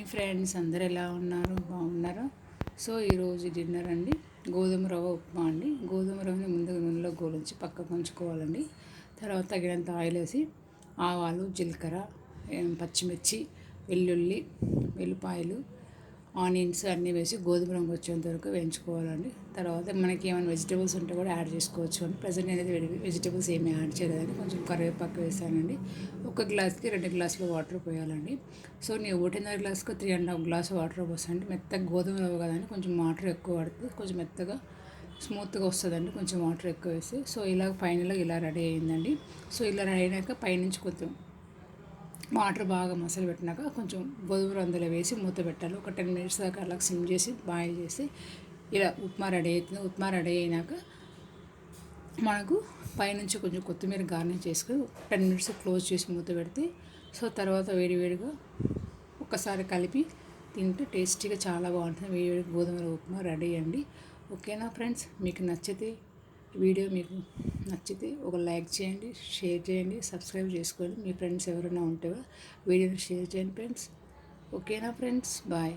Hi friends, అందరు ఎలా ఉన్నారు? బాగున్నారా? సో ఈరోజు డిన్నర్ అండి గోధుమ రవ్వ ఉప్మా అండి. గోధుమ రవ్వని ముందుగా నూనెలో గోలించి పక్కకు ఉంచుకోవాలండి. తర్వాత తగినంత ఆయిల్ వేసి ఆవాలు, జీలకర్ర, పచ్చిమిర్చి, వెల్లుల్లి, వెల్లిపాయలు, ఆనియన్స్ అన్నీ వేసి గోధుమ రంగు వచ్చేంత వరకు వేయించుకోవాలండి. తర్వాత మనకి ఏమైనా వెజిటేబుల్స్ ఉంటే కూడా యాడ్ చేసుకోవచ్చు అండి. ప్రజెంట్ నేనైతే వెజిటేబుల్స్ ఏమీ యాడ్ చేయలేదండి. కొంచెం కరివేపాకు వేసానండి. ఒక గ్లాస్కి 2 గ్లాసులు వాటర్ పోయాలండి. సో నేను 1.5 గ్లాస్కి 3.5 గ్లాస్ వాటర్ పోసానండి. మెత్తగా గోధుమ రవ్వ కదండి, కొంచెం వాటర్ ఎక్కువ పడుతుంది, కొంచెం మెత్తగా స్మూత్గా వస్తుందండి కొంచెం వాటర్ ఎక్కువ వేసి. సో ఇలా ఫైనల్గా ఇలా రెడీ అయిందండి. సో ఇలా రెడీ అయినాక పైనుంచి కొంచెం వాటర్ బాగా మసాలా పెట్టినాక కొంచెం గోధుమ అందులో వేసి మూత పెట్టాలి. ఒక 10 మినిట్స్ దాకా అలా సిమ్ చేసి బాయిల్ చేసి ఇలా ఉప్మా రెడీ అవుతుంది. ఉప్మా రెడీ అయినాక మనకు పైనుంచి కొంచెం కొత్తిమీర గార్నిష్ చేసుకొని 10 మినిట్స్ క్లోజ్ చేసి మూత పెడితే సో తర్వాత వేడివేడిగా ఒకసారి కలిపి తింటే టేస్టీగా చాలా బాగుంటుంది. వేడివేడి గోధుమ ఉప్మా రెడీ అండి. ఓకేనా ఫ్రెండ్స్, మీకు నచ్చితే వీడియో మీకు నచ్చితే ఒక లైక్ చేయండి, షేర్ చేయండి, సబ్స్క్రైబ్ చేసుకోండి. మీ ఫ్రెండ్స్ ఎవరైనా ఉంటే వీడియోని షేర్ చేయండి ఫ్రెండ్స్. ఓకేనా ఫ్రెండ్స్, బాయ్.